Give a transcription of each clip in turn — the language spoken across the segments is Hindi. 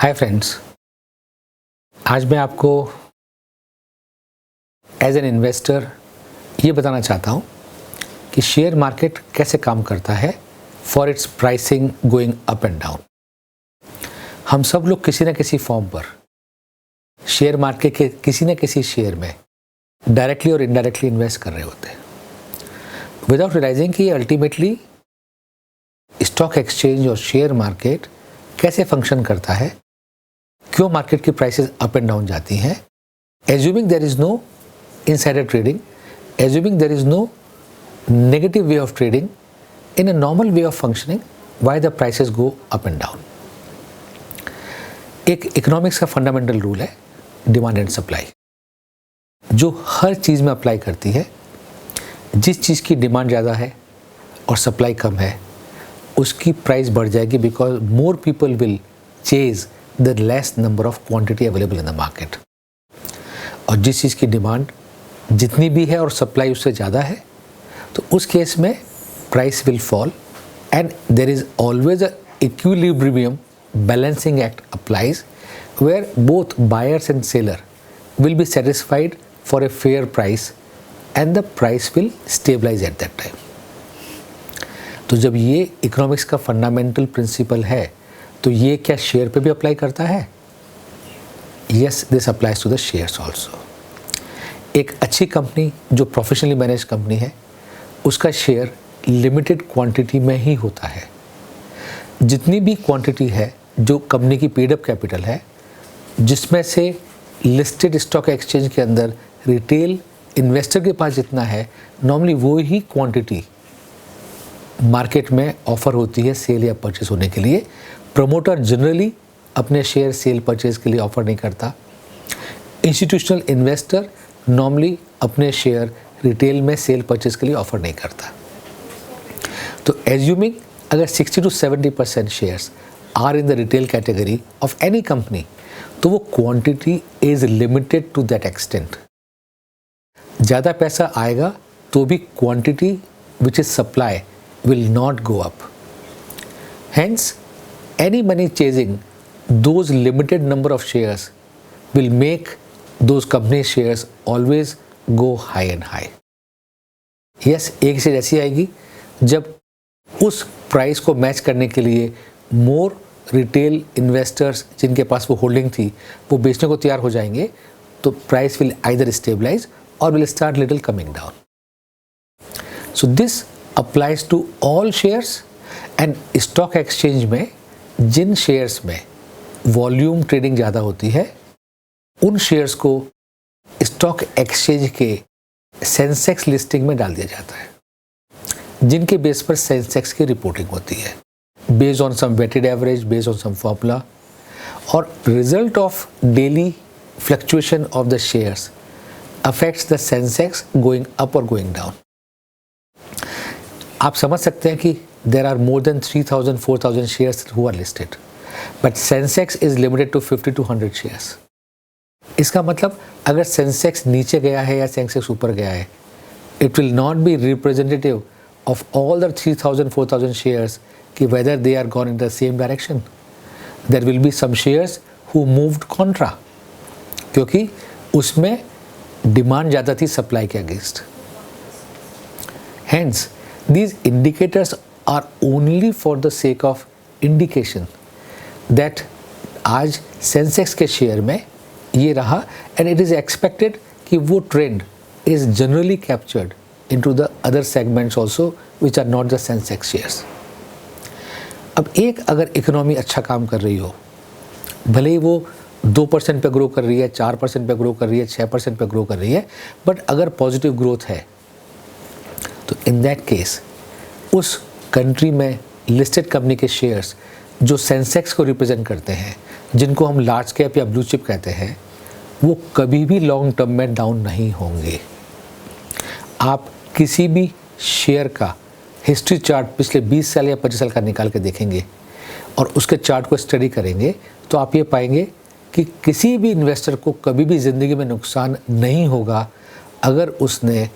हाय फ्रेंड्स, आज मैं आपको एज एन इन्वेस्टर ये बताना चाहता हूँ कि शेयर मार्केट कैसे काम करता है for its pricing going up and down. हम सब लोग किसी न किसी फॉर्म पर शेयर मार्केट के किसी न किसी शेयर में डायरेक्टली और इनडायरेक्टली इन्वेस्ट कर रहे होते हैं विदाउट रियलाइजिंग कि अल्टीमेटली स्टॉक एक्सचेंज और शेयर मार्केट कैसे फंक्शन करता है, क्यों मार्केट की प्राइसेस अप एंड डाउन जाती हैं। Assuming there is no insider trading, assuming there is no negative way of trading, in a normal way of functioning why the prices go up and down. एक इकोनॉमिक्स का फंडामेंटल रूल है डिमांड एंड सप्लाई, जो हर चीज़ में अप्लाई करती है। जिस चीज़ की डिमांड ज़्यादा है और सप्लाई कम है उसकी प्राइस बढ़ जाएगी, because more people will chase the less number of quantity available in the market. और जिस चीज़ की डिमांड जितनी भी है और सप्लाई उससे ज़्यादा है तो उस केस में price will fall and there is always a equilibrium balancing act applies where both buyers and seller will be satisfied for a fair price and the price will stabilize at that time. तो जब ये इकोनॉमिक्स का फंडामेंटल प्रिंसिपल है तो ये क्या शेयर पे भी अप्लाई करता है? Yes, this applies to the shares also. एक अच्छी कंपनी जो प्रोफेशनली मैनेज कंपनी है उसका शेयर लिमिटेड क्वांटिटी में ही होता है। जितनी भी क्वांटिटी है जो कंपनी की पेड अप कैपिटल है, जिसमें से लिस्टेड स्टॉक एक्सचेंज के अंदर रिटेल इन्वेस्टर के पास जितना है, नॉर्मली वो ही क्वांटिटी मार्केट में ऑफर होती है सेल या परचेज होने के लिए। प्रमोटर जनरली अपने शेयर सेल परचेज के लिए ऑफर नहीं करता। इंस्टीट्यूशनल इन्वेस्टर नॉर्मली अपने शेयर रिटेल में सेल परचेज के लिए ऑफर नहीं करता। तो एज्यूमिंग अगर 60 to 70% shares are in the retail category of any company, तो वो quantity is limited to that extent. ज़्यादा पैसा आएगा तो भी quantity which is supply will not go up. Hence any money chasing those limited number of shares will make those company shares always go high and high. Yes, एक चीज़ ऐसी आएगी जब उस प्राइस को मैच करने के लिए मोर रिटेल इन्वेस्टर्स जिनके पास वो होल्डिंग थी वो बेचने को तैयार हो जाएंगे, तो प्राइस विल आइदर स्टेबलाइज और will start little coming down. So this applies to all shares. And stock exchange में जिन शेयर्स में वॉल्यूम ट्रेडिंग ज़्यादा होती है उन शेयर्स को स्टॉक एक्सचेंज के सेंसेक्स लिस्टिंग में डाल दिया जाता है, जिनके बेस पर सेंसेक्स की रिपोर्टिंग होती है based on some weighted average, based on some formula, or result of daily fluctuation of the shares affects the Sensex going up or going down. आप समझ सकते हैं कि there are more than 3,000, 4,000 shares who are listed, but Sensex is limited to 50 to 100 shares. इसका मतलब अगर Sensex नीचे गया है या Sensex ऊपर गया है, it will not be representative of all the 3,000, 4,000 shares कि whether they are gone in the same direction. There will be some shares who moved contra, क्योंकि उसमें डिमांड ज़्यादा थी सप्लाई के against. Hence, these indicators are only for the sake of indication that आज सेंसेक्स के शेयर में ये रहा and it is expected कि वो trend is generally captured into the other segments also which are not the Sensex shares. अब एक अगर इकोनॉमी अच्छा काम कर रही हो, भले ही वो 2% पे ग्रो कर रही है, 4% पे ग्रो कर रही है, 6% पे ग्रो कर रही है, बट अगर पॉजिटिव ग्रोथ है तो इन दैट केस उस कंट्री में लिस्टेड कंपनी के शेयर्स जो सेंसेक्स को रिप्रेजेंट करते हैं, जिनको हम लार्ज कैप या ब्लू चिप कहते हैं, वो कभी भी लॉन्ग टर्म में डाउन नहीं होंगे। आप किसी भी शेयर का हिस्ट्री चार्ट पिछले 20 साल या 25 साल का निकाल के देखेंगे और उसके चार्ट को स्टडी करेंगे तो आप ये पाएंगे कि किसी भी इन्वेस्टर को कभी भी ज़िंदगी में नुकसान नहीं होगा अगर उसने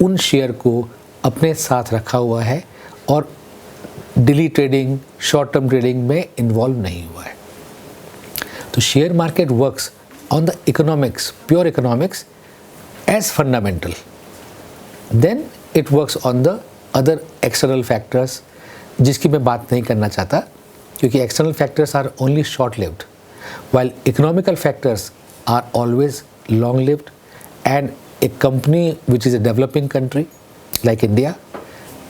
उन शेयर को अपने साथ रखा हुआ है और daily trading, short term trading में इन्वॉल्व नहीं हुआ है। तो share market works on the economics, pure economics as fundamental, then it works on the other external factors जिसकी मैं बात नहीं करना चाहता, क्योंकि external factors are only short lived while economical factors are always long lived, and a company which is a developing country like India,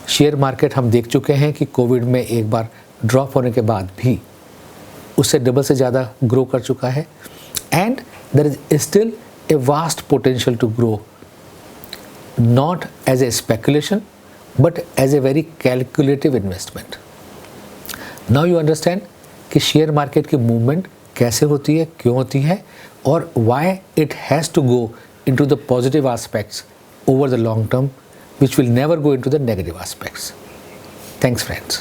share market हम देख चुके हैं कि कोविड में एक बार ड्रॉप होने के बाद भी उससे डबल से ज़्यादा ग्रो कर चुका है, and there is still a vast potential to grow, not as a speculation but as a very calculative investment. Now you understand कि शेयर मार्केट की मूवमेंट कैसे होती है, क्यों होती है, और why it has to go into the positive aspects over the long term, which will never go into the negative aspects. Thanks, friends.